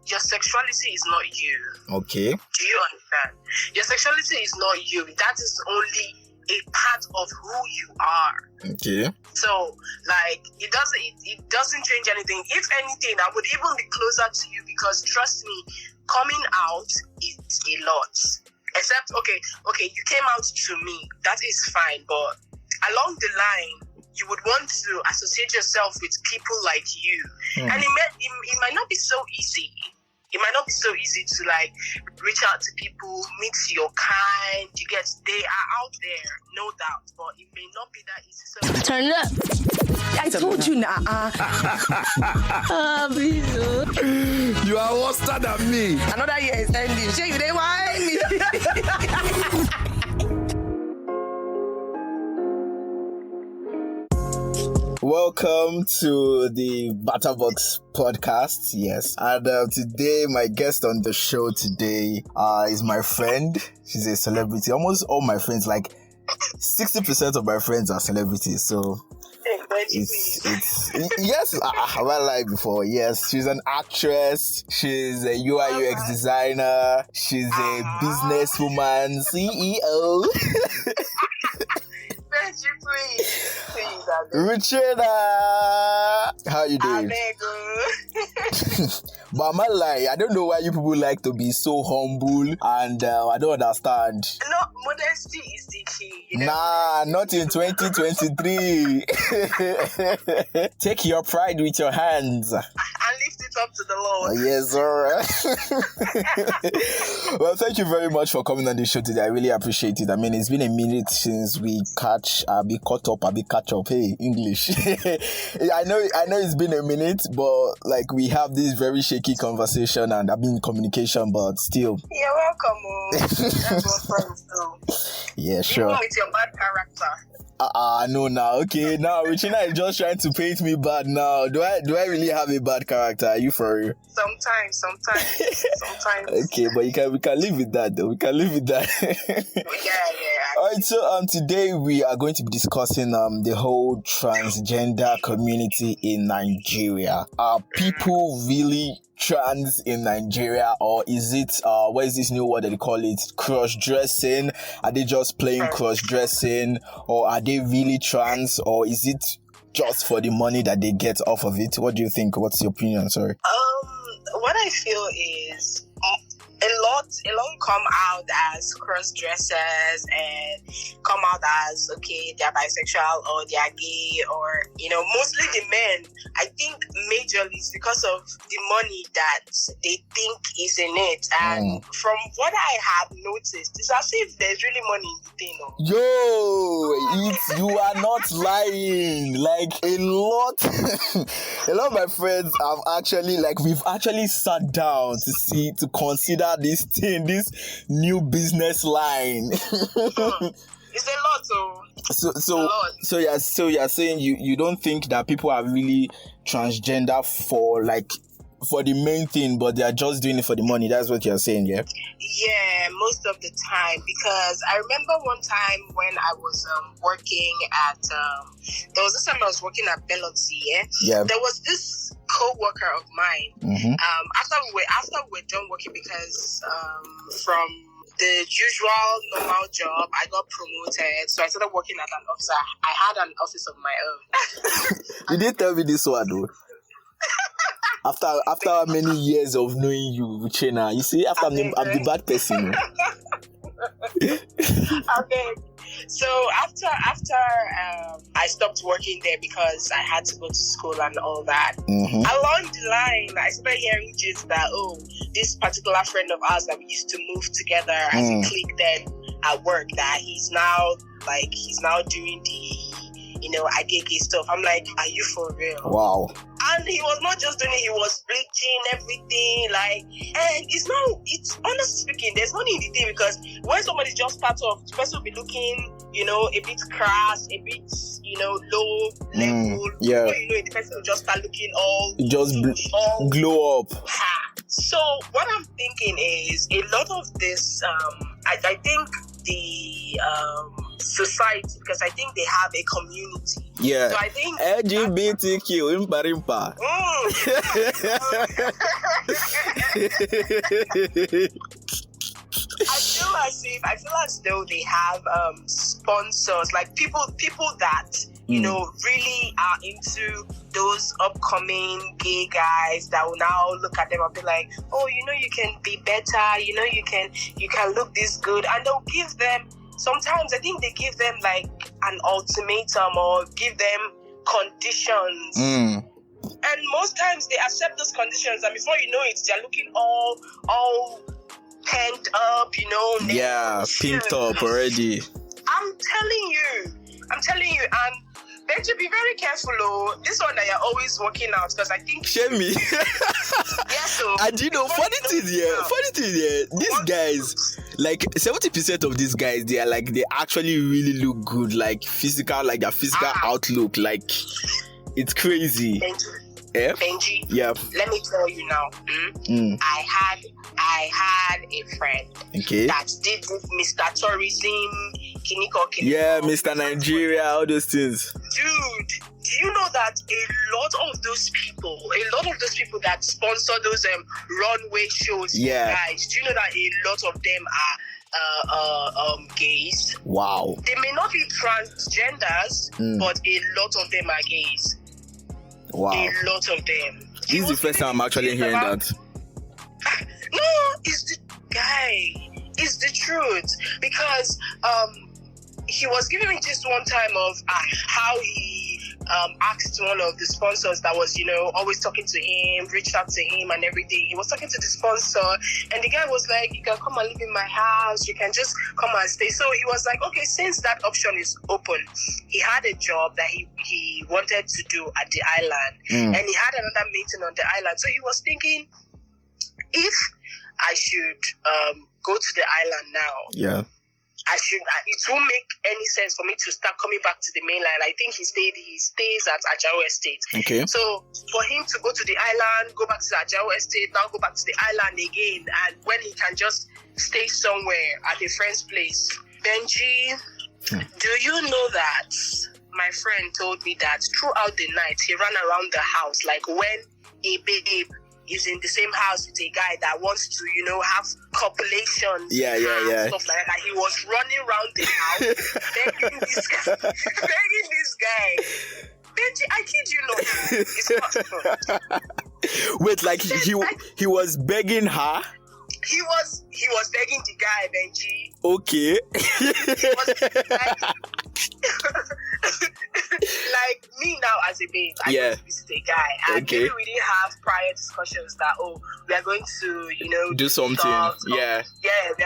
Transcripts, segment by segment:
your sexuality is not you. Okay. Do you understand? Your sexuality is not you. That is only a part of who you are. Okay. So, like, it doesn't change anything. If anything, I would even be closer to you because, trust me, coming out is a lot. Except, okay, you came out to me. That is fine. But along the line, you would want to associate yourself with people like you. And it might not be so easy. It might not be so easy to like reach out to people, meet your kind. They are out there, no doubt, but it may not be that easy. So turn it up. I told you now. Please. You are worse than me. Another year is ending. Sure, you didn't whine me. Welcome to the Batterbox podcast. Yes, and today my guest on the show today is my friend. She's a celebrity. Almost all my friends, like 60% of my friends, are celebrities. So it's yes, have I lied before? Yes, she's an actress. She's a UI UX designer. She's a businesswoman, CEO. please, Ruchiena, how you doing? But I'm not lying. I don't know why you people like to be so humble, and I don't understand. No, modesty is the key. Nah, not in 2023. Take your pride with your hands and lift it up to the Lord. Yes, sir. Well, thank you very much for coming on the show today. I really appreciate it. I mean, it's been a minute since we catch up. Hey, English. I know it's been a minute, but like we have this very shaky conversation and I've been in communication, but still. You're welcome. That's what friends do. Yeah, sure. Even with your bad character. No, now. Okay, now Ruchiena is just trying to paint me bad now. Do I really have a bad character? Are you for real? Sometimes. Okay, but we can live with that though. We can live with that. Yeah. Alright, so today we are going to be discussing the whole transgender community in Nigeria. Are people really trans in Nigeria, or is it what is this new word that they call it, cross-dressing? Are they just playing cross-dressing, or are they really trans, or is it just for the money that they get off of it? What do you think? What's your opinion? Sorry. What I feel is a lot come out as cross-dressers and come out as, okay, they're bisexual or they're gay, or, mostly the men. I think majorly it's because of the money that they think is in it. And from what I have noticed, it's as if there's really money in the thing. You are not lying. Like a lot of my friends have actually, we've actually sat down to consider this thing, this new business line. It's a lot, so you're saying you don't think that people are really transgender for the main thing, but they are just doing it for the money. That's what you're saying, yeah? Yeah, most of the time. Because I remember one time when I was working at there was this time I was working at Biloxi, yeah. There was this co-worker of mine. Mm-hmm. After we were done working, because from the usual normal job, I got promoted, so I started working at an office. I had an office of my own. You didn't tell me this one, though. After many years of knowing you, Ruchiena, you see, I'm the bad person. Okay. So after I stopped working there because I had to go to school and all that. Mm-hmm. Along the line, I started hearing gist that this particular friend of ours that we used to move together as a clique then at work, that he's now doing the gay stuff. I'm like, are you for real? Wow. And he was not just doing it, he was bleaching everything, and it's honestly speaking, there's money in the thing, because when somebody just starts off, the person will be looking, a bit crass, a bit, low level. Yeah. The person will just start looking all glow up. So what I'm thinking is a lot of this, I think the society, because I think they have a community. Yeah. So I think LGBTQ impa. I feel as though they have sponsors, like people that really are into those upcoming gay guys that will now look at them and be like, oh, you can be better, you can look this good, and they'll give them, sometimes I think they give them like an ultimatum or give them conditions. And most times they accept those conditions, and before you know it, they're looking all pent up, Yeah, pinked up already. I'm telling you, and Benji, be very careful, this one that you're always working out, because I think shame me. Yeah, so and funny thing here, these guys, like 70% of these guys, they actually really look good, like physical, like their physical outlook, like it's crazy. Benji, yeah. Let me tell you now. I had a friend that did this Mr. Tourism, Kiniko. Yeah, Mr. Nigeria, all those things. Dude, do you know that a lot of those people that sponsor those runway shows, guys, do you know that a lot of them are gays? Wow. They may not be transgenders, but a lot of them are gays. Wow. A lot of them. This is the first time I'm actually hearing that. No, it's the guy. It's the truth. Because he was giving me just one time of how he asked one of the sponsors that was, always talking to him, reached out to him and everything. He was talking to the sponsor, and the guy was like, you can come and live in my house, you can just come and stay. So he was like, okay, since that option is open, he had a job that he wanted to do at the island, and he had another meeting on the island. So he was thinking, if I should go to the island now, it won't make any sense for me to start coming back to the mainland. I think he stays at Ajao Estate. Okay. So for him to go to the island, go back to the Ajao Estate, now go back to the island again, and when he can just stay somewhere at a friend's place. Benji, do you know that my friend told me that throughout the night he ran around the house, like when a babe is in the same house with a guy that wants to, have copulations, stuff like that. He was running around the house begging this guy. Benji, I kid you not. It's not. Wait, like he was begging her? He was begging the guy, Benji. Okay. Like me now as a babe, I go to visit a guy, and maybe we didn't have prior discussions that we are going to do something, we are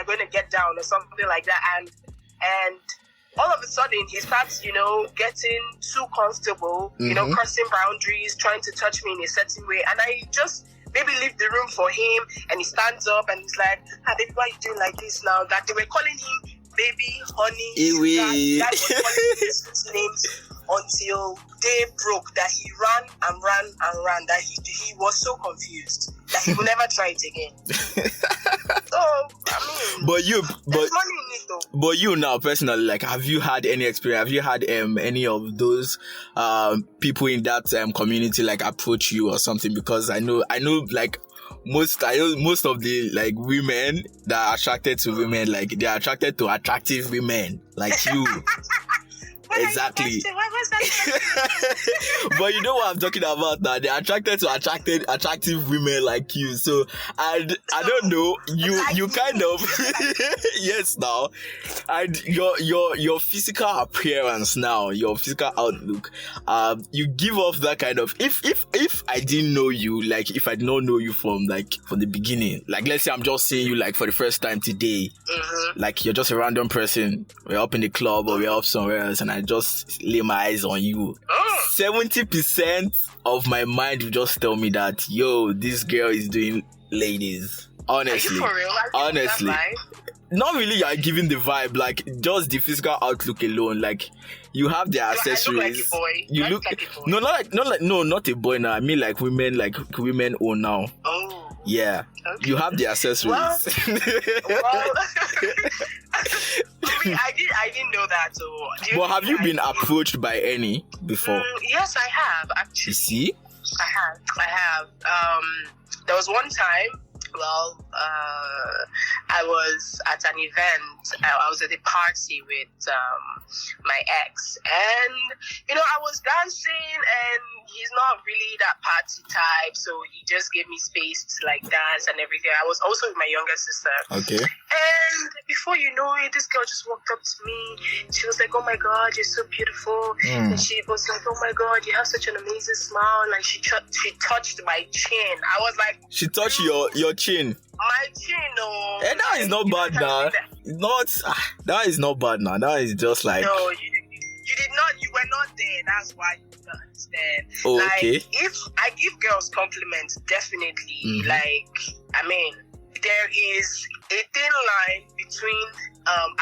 going to get down or something like that, and all of a sudden he starts getting too comfortable, crossing boundaries, trying to touch me in a certain way, and I just maybe leave the room for him, and he stands up and he's like, baby, why are you doing like this now? That they were calling him baby, honey, that was calling his names until day broke, that he ran and ran and ran, that he was so confused that he will never try it again. So, I mean, there's money in it though. But you now, personally, like, have you had any experience? Have you had any of those people in that community like approach you or something? Because I know like most of the like women that are attracted to women, like they are attracted to attractive women like you. Exactly. What was that? But you know what I'm talking about now. They're attracted to attractive women like you. So I don't know. You kind of yes now. And your physical appearance now, your physical outlook, you give off that kind of if I didn't know you, like if I did not know you from the beginning, like let's say I'm just seeing you like for the first time today, like you're just a random person, we're up in the club or we're up somewhere else, and I just lay my eyes on you. 70% of my mind will just tell me that, yo, this girl is doing ladies. Honestly. Are you for real? Honestly. Not really you're giving the vibe, like just the physical outlook alone. Like you have the accessories. I look like a boy. You look like a boy. Not a boy now. I mean like women own now. Oh. Yeah. Okay. You have the accessories. Well, I didn't know that. So, But have you been approached by any before? Yes, I have actually. You see? I have. There was one time. Well, I was at an event. I was at a party with my ex, and I was dancing, and he's not really that party type, so he just gave me space to like dance and everything. I was also with my younger sister. Okay. And before you know it, this girl just walked up to me. She was like, "Oh my God, you're so beautiful," and she was like, "Oh my God, you have such an amazing smile." And she touched my chin. I was like, she touched your chin. My chin, no. And that is not bad now. That is not bad now. That is just like. No, you did not. You were not there. That's why you don't understand. Oh, okay. Like, if I give girls compliments, definitely. Mm-hmm. Like, I mean, there is a thin line between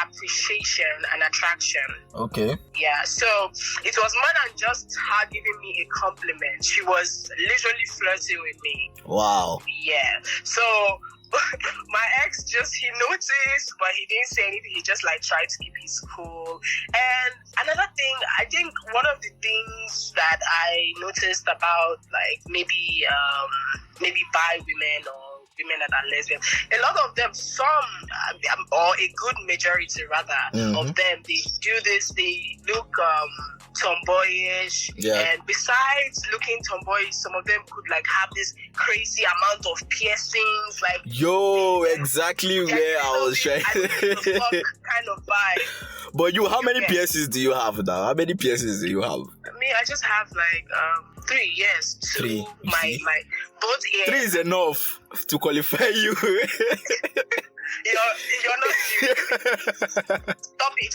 appreciation and attraction. Okay. Yeah, so it was more than just her giving me a compliment. She was literally flirting with me. Wow. Yeah. So my ex he noticed, but he didn't say anything. He just like tried to keep his cool. And another thing, I think one of the things that I noticed about like maybe bi women or women that are lesbian, a lot of them, or a good majority rather, of them, they do this, they look tomboyish, and besides looking tomboyish, some of them could like have this crazy amount of piercings, like exactly where I was trying kind of vibe. But how many piercings do you have now? How many piercings do you have? Me, I just have like 3, yes. 3. My both ears. 3 is enough to qualify you. You're not serious. Stop it.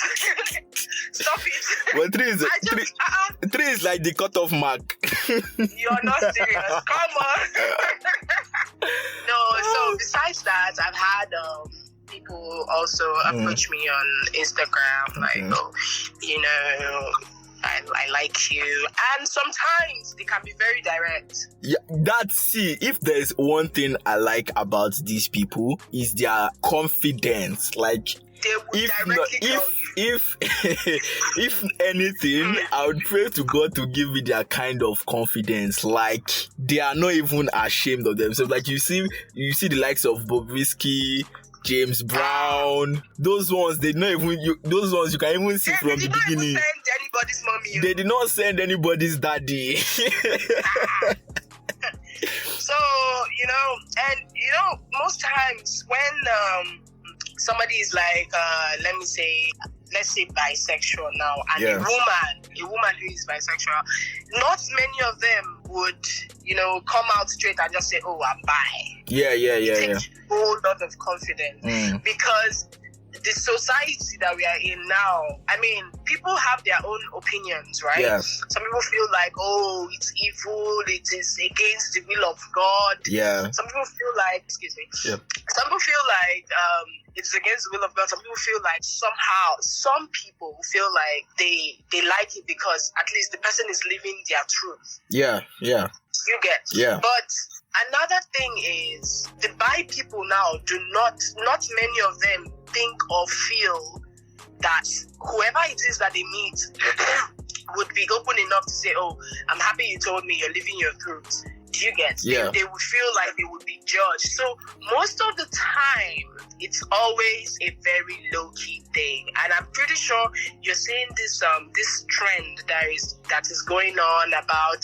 Stop it. Well, 3 is like the cutoff mark. You're not serious. Come on. No, so besides that, I've had people also approach me on Instagram, like, I like you, and sometimes they can be very direct. Yeah, if there's one thing I like about these people is their confidence. Like, they would if anything, I would pray to God to give me their kind of confidence. Like, they are not even ashamed of themselves. Like, you see the likes of Bobrisky, James Brown, those ones, those ones you can even see from the beginning. Send anybody's mommy. They did not send anybody's daddy. So, most times when somebody is like, let's say bisexual now, and a woman who is bisexual, not many of them would, come out straight and just say, "Oh, I'm bi." It takes a whole lot of confidence because the society that we are in now, I mean, people have their own opinions, right? Yeah. Some people feel like, oh, it's evil, it is against the will of God. Yeah. Some people feel like, some people feel like it's against the will of God. Some people feel like some people feel like they like it because at least the person is living their truth. Yeah. You get? Yeah. But another thing is, the bi people now not many of them think or feel that whoever it is that they meet would be open enough to say, "Oh, I'm happy you told me you're living your truth." Do you get? Yeah. They would feel like they would be judged. So most of the time, it's always a very low-key thing. And I'm pretty sure you're seeing this trend that is going on about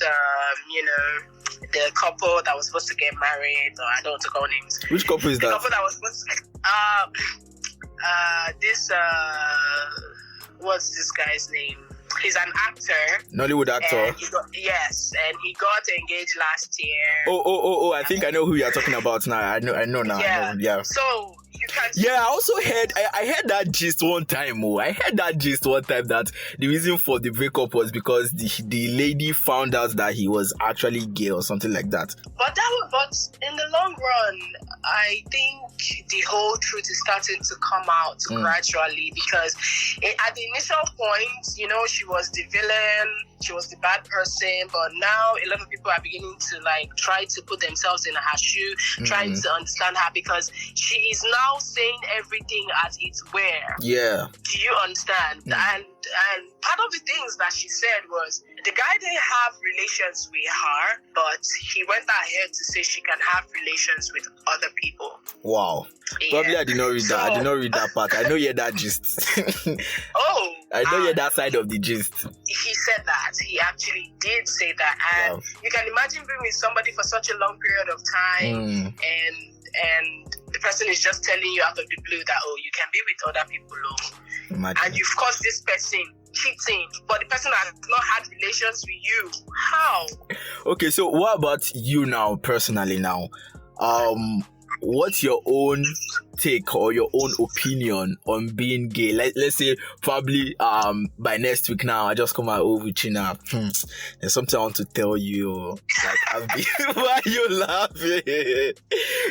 the couple that was supposed to get married, or I don't want to call names. Which couple is that? The couple that was supposed to what's this guy's name? He's an actor. Nollywood actor. And he got engaged last year. Oh! I think I know who you are talking about now. I know now. Yeah. I know, yeah. So you can. Yeah, I also heard. I heard that gist one time. That the reason for the breakup was because the lady found out that he was actually gay or something like that. But in the long run, I think the whole truth is starting to come out gradually, because at the initial point, she was the villain. she was the bad person, but now a lot of people are beginning to like try to put themselves in her shoe, trying to understand her, because she is now saying everything as it's where. Yeah. Do you understand? And part of the things that she said was the guy didn't have relations with her, but he went ahead to say she can have relations with other people. Wow. Yeah. Probably I did not read that. I did not read that part. I know you that gist. Oh. I know you that side of the gist. He said that. He actually did say that. And you can imagine being with somebody for such a long period of time and the person is just telling you out of the blue that, oh, you can be with other people. Imagine. And you've caused this person cheating, but the person has not had relations with you. How? Okay, so what about you now, personally now? What's your own take or your own opinion on being gay? Let's say probably by next week now I just come out, oh Ruchiena, there's something I want to tell you. Like, why are you laughing?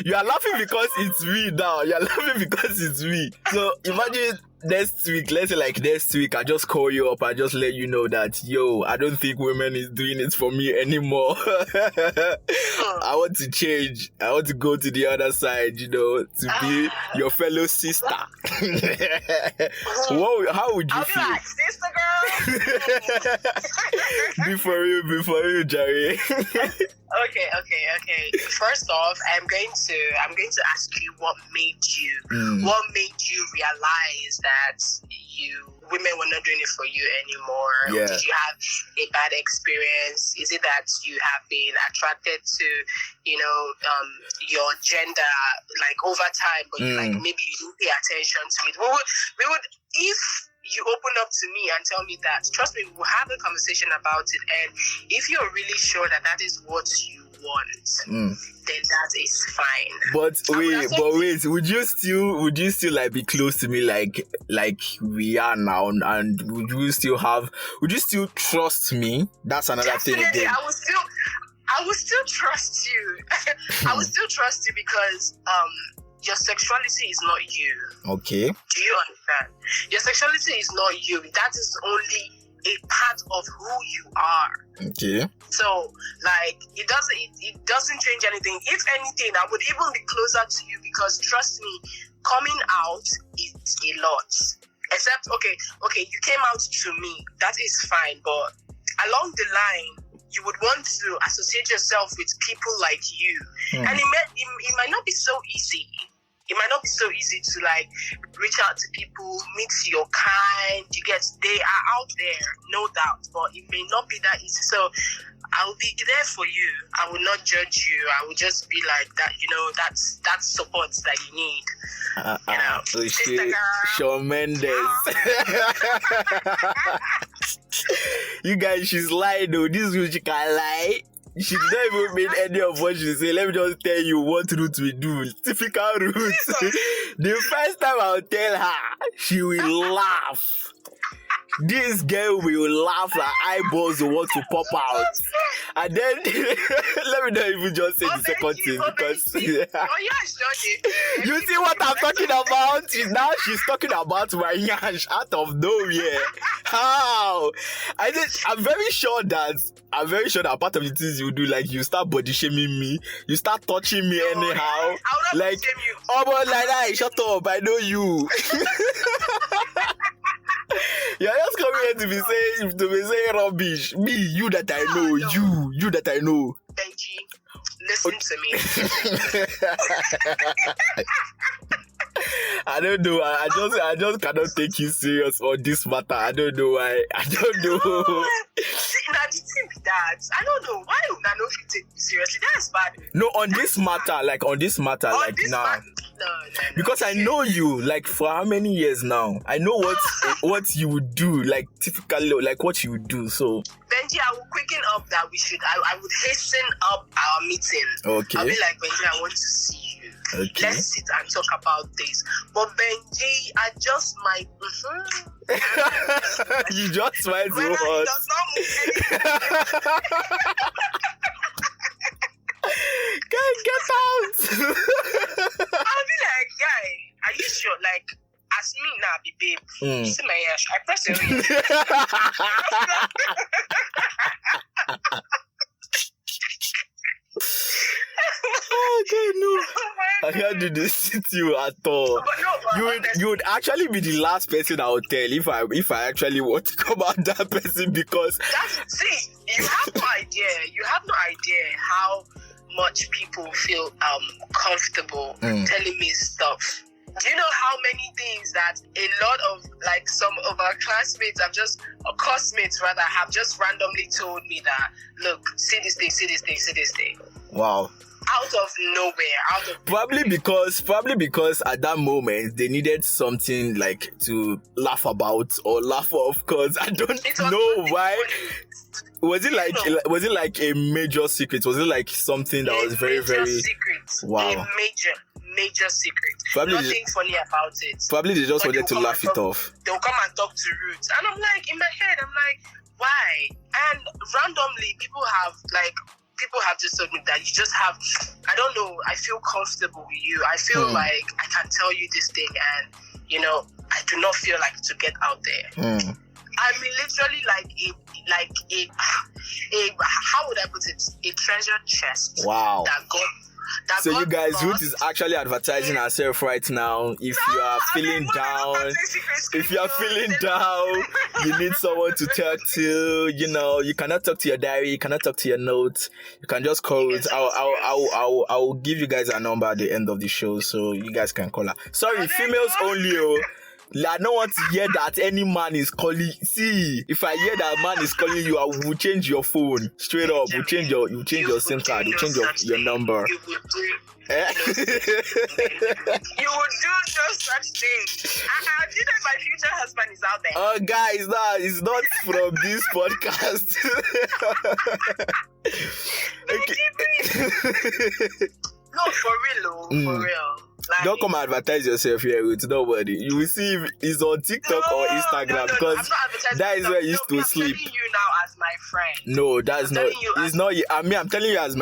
You are laughing because it's me now. You are laughing because it's me. So imagine next week, let's say like next week, I just call you up, I just let you know that, yo, I don't think women is doing it for me anymore. I want to change. I want to go to the other side, to be your fellow sister. How would you feel? Like, sister girl. Be for you, Jerry. Okay. First off, I'm going to ask you what made you realize that women were not doing it for you anymore. Yeah. Did you have a bad experience? Is it that you have been attracted to, your gender like over time, but like maybe you didn't pay attention to it? We would if you open up to me and tell me that, trust me, we'll have a conversation about it. And if you're really sure that is what you want, then that is fine. But wait, would you still like be close to me like we are now, and would you still trust me? That's another thing again. I will still trust you. I will still trust you because your sexuality is not you. Okay. Do you understand? Your sexuality is not you. That is only a part of who you are. Okay. So, like, it doesn't change anything. If anything, I would even be closer to you because, trust me, coming out is a lot. Except, okay, you came out to me. That is fine. But along the line, you would want to associate yourself with people like you. And it might not be so easy. It might not be so easy to like reach out to people, meet your kind. They are out there, no doubt, but it may not be that easy. So I will be there for you. I will not judge you. I will just be like that. That's support that you need. So Shawn Mendes. You guys, she's lying though. This is what she can lie. She did not even mean any of what she say. Let me just tell you what Ruth will do. Typical Ruth. The first time I'll tell her, she will laugh. This girl will laugh, like eyeballs will want to pop out. And then, let me not even just say the second thing because... You see what I'm talking about? She's talking about my yash out of nowhere. How? I'm very sure that part of the things you do, like you start body shaming me, you start touching me anyhow. Like, oh, but like that, shut up, I know you. You're just coming here to be saying rubbish. Me, you that I know, you that I know. Benji, listen to me. I don't know. I just cannot take you serious on this matter. I don't know why. I don't know. Now the thing with that, I don't know why you not take me seriously. That's bad. No, on this matter, now. No. Because I know you, like, for how many years now? I know what you would do, like, typically, like, what you would do, so... Benji, I will quicken up that I would hasten up our meeting. Okay. I'll be like, Benji, I want to see you. Okay. Let's sit and talk about this. But Benji, I just might... You just might do what? Get out! I'll be like, guy, are you sure? Like, as me now, be babe. You see my ass, I press it. nobody deceive you at all. But no, but You would actually be the last person I would tell if I actually want to come out that person, because see, you have no idea. You have no idea how much people feel comfortable telling me stuff. Do you know how many things that a lot of, like, some of our classmates have just, or classmates rather, have just randomly told me that, look, see this thing, see this thing, see this thing. wow. Out of nowhere, Probably because at that moment they needed something like to laugh about or laugh off, because I don't know why. Was it like a major secret? Was it like something that was very, very secret? Wow. A major secret. Probably Nothing funny about it. Probably they just wanted to laugh it off. They'll come and talk to Ruth, and I'm like, in my head, I'm like, why? And randomly, people have just told me that you just have, I don't know, I feel comfortable with you. I feel like I can tell you this thing, and, you know, I do not feel like to get out there. I'm literally like a how would I put it? A treasure chest. Wow. So God you guys, brought. Ruth is actually advertising herself right now. If you are feeling down, you need someone to talk to. You know, you cannot talk to your diary, you cannot talk to your notes. You can just call Ruth. I'll give you guys a number at the end of the show, so you guys can call her. Sorry, females only. Oh. I don't want to hear that any man is calling. See, if I hear that man is calling you, I will change your phone straight up. You change your SIM card. You change your number. You would do. You would do no such thing. Do you know my future husband is out there? Oh, guys, it's not from this podcast. No, for real, for real. Like, don't come advertise yourself here with nobody. You will see if it's on TikTok or Instagram, because that is where you used to sleep. I'm telling you now as my friend. No, that's not. It's not. I mean, I'm telling you as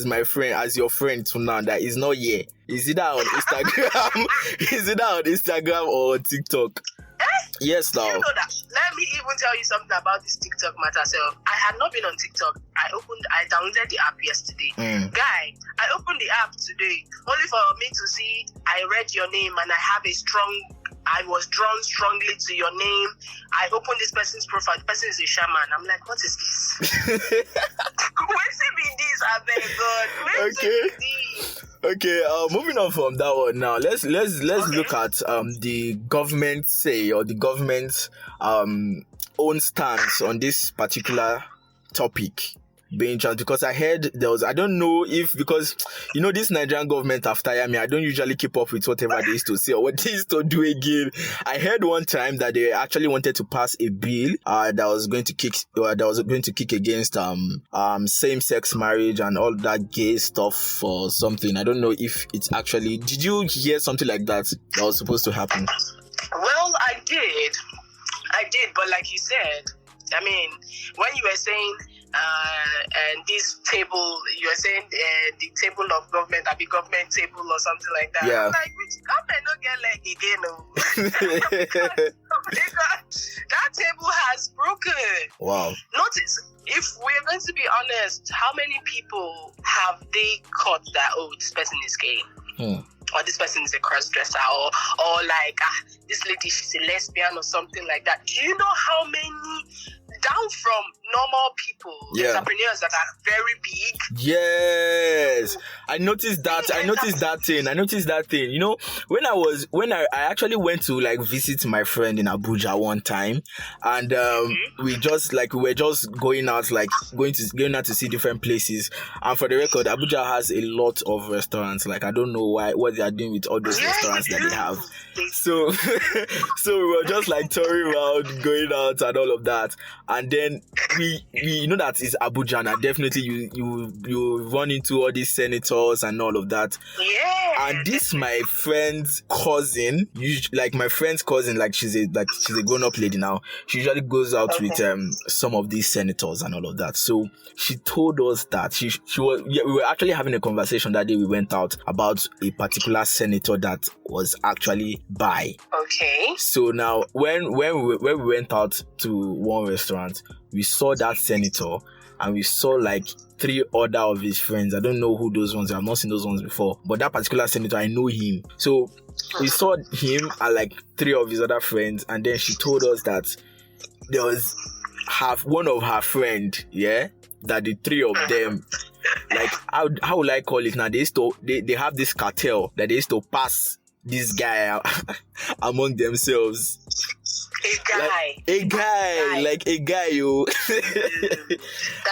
my friend, as your friend to now, that is not here. Is it on Instagram? Is it on Instagram or on TikTok? Yes, now. You know that. Let me even tell you something about this TikTok matter. So I had not been on TikTok. I downloaded the app yesterday. Guy, I opened the app today only for me to see I read your name and I was drawn strongly to your name. I opened this person's profile. The person is a shaman. I'm like, what is this? Where's it be this? I beg God. Where's it be this? Okay, moving on from that one now. Let's look at the government say, or the government's own stance on this particular topic being trans, because I heard there was, I don't know if, because you know this Nigerian government after me, I don't usually keep up with whatever they used to say or what they used to do again. I heard one time that they actually wanted to pass a bill that was going to kick against same-sex marriage and all that gay stuff or something. I don't know if it's actually, did you hear something like that was supposed to happen? Well, I did, but like you said, I mean, when you were saying and this table, you were saying the table of government, a big government table or something like that. Yeah. I'm like, which government don't get leg again? No. Because that table has broken. Wow. Notice, if we're going to be honest, how many people have they caught that, oh, this person is gay? Or this person is a cross-dresser, or like, this lady, she's a lesbian or something like that. Do you know how many, down from normal people, entrepreneurs that are very big? Yes. I noticed that thing. You know, when I actually went to like visit my friend in Abuja one time, and we were just going out to see different places. And for the record, Abuja has a lot of restaurants. Like, I don't know what they are doing with all those restaurants that they have. So we were just like touring around, going out and all of that. And then we you know that is Abuja, and definitely you run into all these senators and all of that. Yeah. And this my friend's cousin, my friend's cousin, like she's a grown-up lady now. She usually goes out with some of these senators and all of that. So she told us that we were actually having a conversation that day. We went out about a particular senator that was actually bi. Okay. So now when we went out to one restaurant, we saw that senator, and we saw like 3 other of his friends. I don't know who those ones are. I've not seen those ones before. But that particular senator, I know him. So we saw him and like 3 of his other friends, and then she told us that there was one of her friend, that the 3 of them, like how will I call it now? They have this cartel that they used to pass this guy out among themselves. A guy, yo.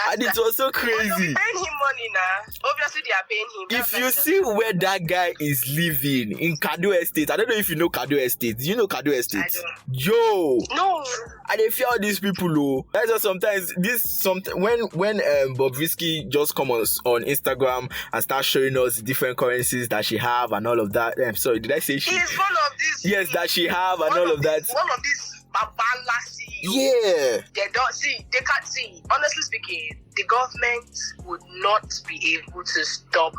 And it was so crazy. They're paying him money now. Obviously, they are paying him. If you see where that guy is living in Kado Estate, I don't know if you know Kado Estate. Do you know Kado Estate? I don't. Yo. No. And they fear all these people, oh. That's just sometimes when Bobrisky just come on Instagram and start showing us different currencies that she have and all of that. I'm sorry, did I say she? He's one of these. Yes, that she have and all of that. One of these babala CEOs. Yeah. They don't see. They can't see. Honestly speaking, the government would not be able to stop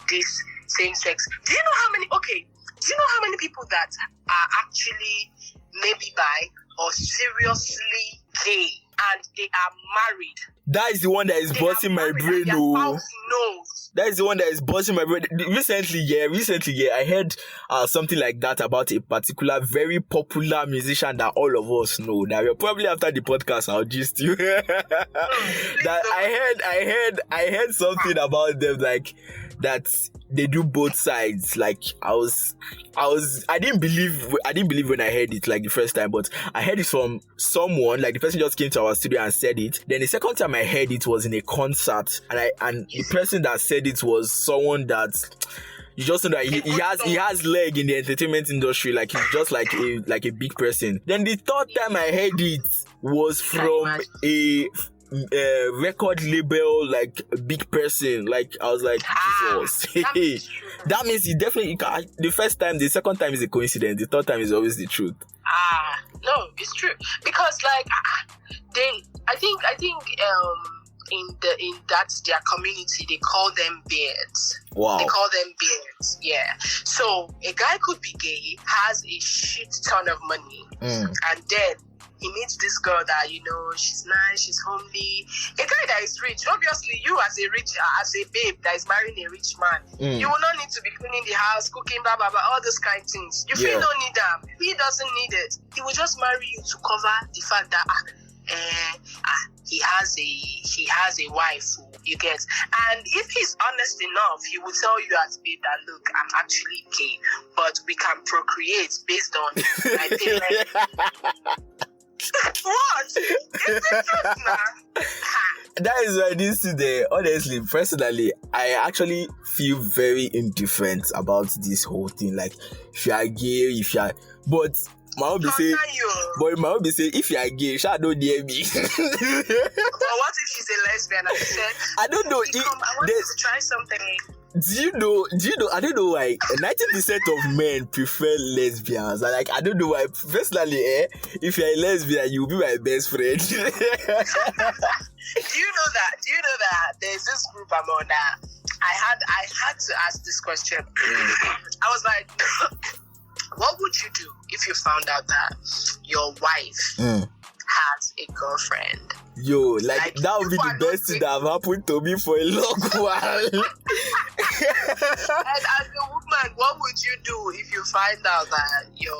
this same-sex. Do you know how many people that are actually maybe bi or seriously gay and they are married? That is the one that is busting my brain, oh. That is the one that is busting my brain. Recently, I heard something like that about a particular very popular musician that all of us know. That we're probably after the podcast, I'll gist you. That I heard something about them, like that they do both sides. Like I didn't believe when I heard it like the first time, but I heard it from someone, like the person just came to our studio and said it. Then the second time I heard it was in a concert, and the person that said it was someone that you just know that he has leg in the entertainment industry, like he's just like a big person. Then the third time I heard it was from a record label, like a big person. Like I was like, Jesus. That means he definitely the second time is a coincidence, the third time is always the truth. No, it's true, because like I think in that their community they call them beards. Wow. They call them beards. Yeah. So a guy could be gay, has a shit ton of money, and then he meets this girl that, she's nice, she's homely. A guy that is rich, obviously, you as a babe that is marrying a rich man, you will not need to be cleaning the house, cooking, blah, blah, blah, all those kind of things. You feel don't need them. He doesn't need it. He will just marry you to cover the fact that he has a wife, you get. And if he's honest enough, he will tell you as babe that, look, I'm actually gay, but we can procreate based on my parents. What? Is it truth now? That is why this is honestly, personally, I actually feel very indifferent about this whole thing. Like, if you are gay, but my mom be say, if you are gay, shall don't dare me. Or what if she's a lesbian and she said, I don't know. I want you to try something. Do you know, I don't know why 90% of men prefer lesbians. Like, I don't know why. Personally, if you're a lesbian, you'll be my best friend. Do you know that there's this group I'm on that I had to ask this question. I was like, what would you do if you found out that your wife has a girlfriend? Yo, like that would be the best thing that have happened to me for a long while. And as a woman, what would you do if you find out that your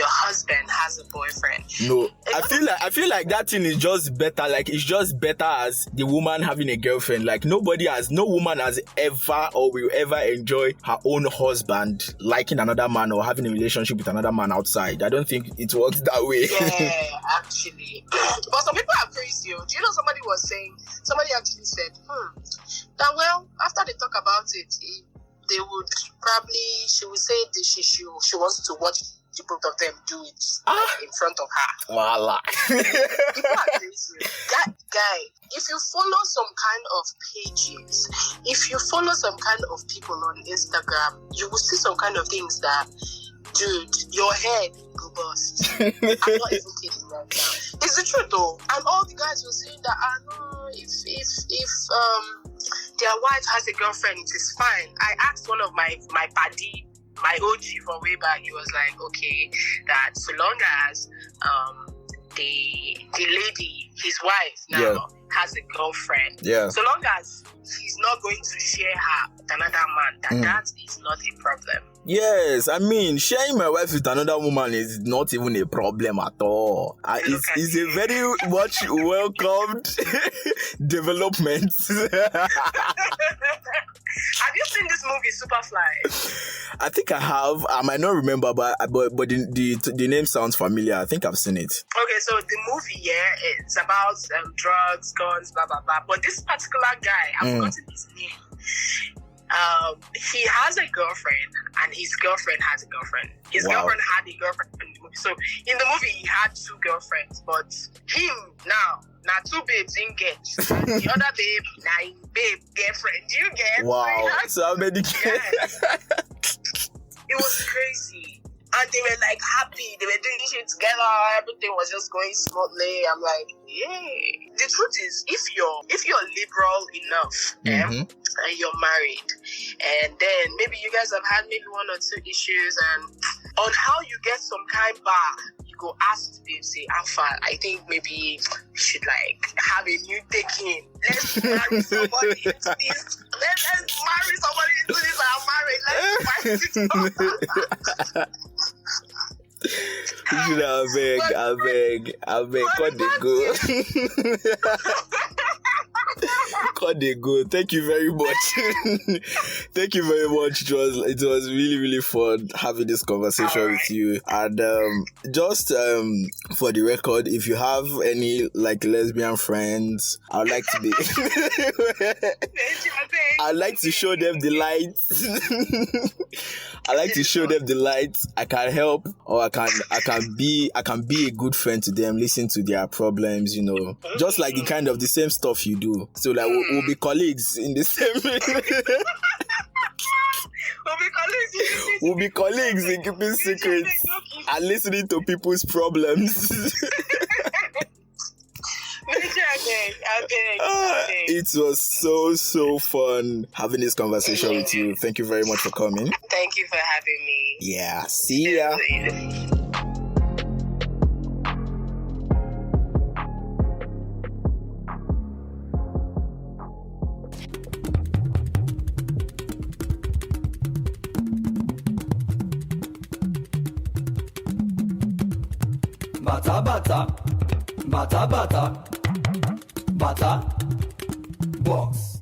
husband has a boyfriend? No, I feel like that thing is just better. Like, it's just better as the woman having a girlfriend. Like, no woman has ever or will ever enjoy her own husband liking another man or having a relationship with another man outside. I don't think it works that way. Yeah, actually. But some people are crazy. Do you know somebody actually said, that well, after they talk about it, they would probably, she would say that she wants to watch the both of them do it in front of her. Voila. People are crazy. That guy, if you follow some kind of pages, if you follow some kind of people on Instagram, you will see some kind of things that, dude, your head will bust. I'm not even kidding right now. It's the truth though. And all the guys were saying that, no, if their wife has a girlfriend, it is fine. I asked one of my buddy, my OG from way back, he was like, okay, that so long as the lady, his wife now, has a girlfriend. Yeah. So long as he's not going to share her with another man, that is not a problem. Yes, I mean, sharing my wife with another woman is not even a problem at all. It's a very much welcomed development. Have you seen this movie, Superfly? I think I have. I might not remember, but the name sounds familiar. I think I've seen it. Okay, so the movie, it's about drugs, guns, blah, blah, blah. But this particular guy, I've forgotten his name. He has a girlfriend, and his girlfriend has a girlfriend. His girlfriend had a girlfriend in the movie. So in the movie, he had two girlfriends, but him now two babes engaged. And the other babe, him babe girlfriend. Do you get? Wow. So how many kids? It was crazy. And they were like happy. They were doing shit together. Everything was just going smoothly. I'm like, yeah. The truth is, if you're liberal enough, and you're married, and then maybe you guys have had maybe one or two issues, and on how you get some kind back, you go ask the babe, say, Alpha, I think maybe we should like have a new taking. Let's marry somebody into this. Let's marry somebody into this. I'm married. Let's fight it. I beg, God they go. God they go. Thank you very much. Thank you very much. It was really, really fun having this conversation with you. And just for the record, if you have any like lesbian friends, I'd like to be I'd like to show them the light. I like to show them the light. I can help, or I can be a good friend to them, listen to their problems, just like the same stuff you do. So like we'll be colleagues in the same. We'll be colleagues in keeping secrets and listening to people's problems. It was so fun having this conversation with you. Thank you very much for coming. Thank you for having me. Yeah, see ya. Bata bata, bata bata, bata box.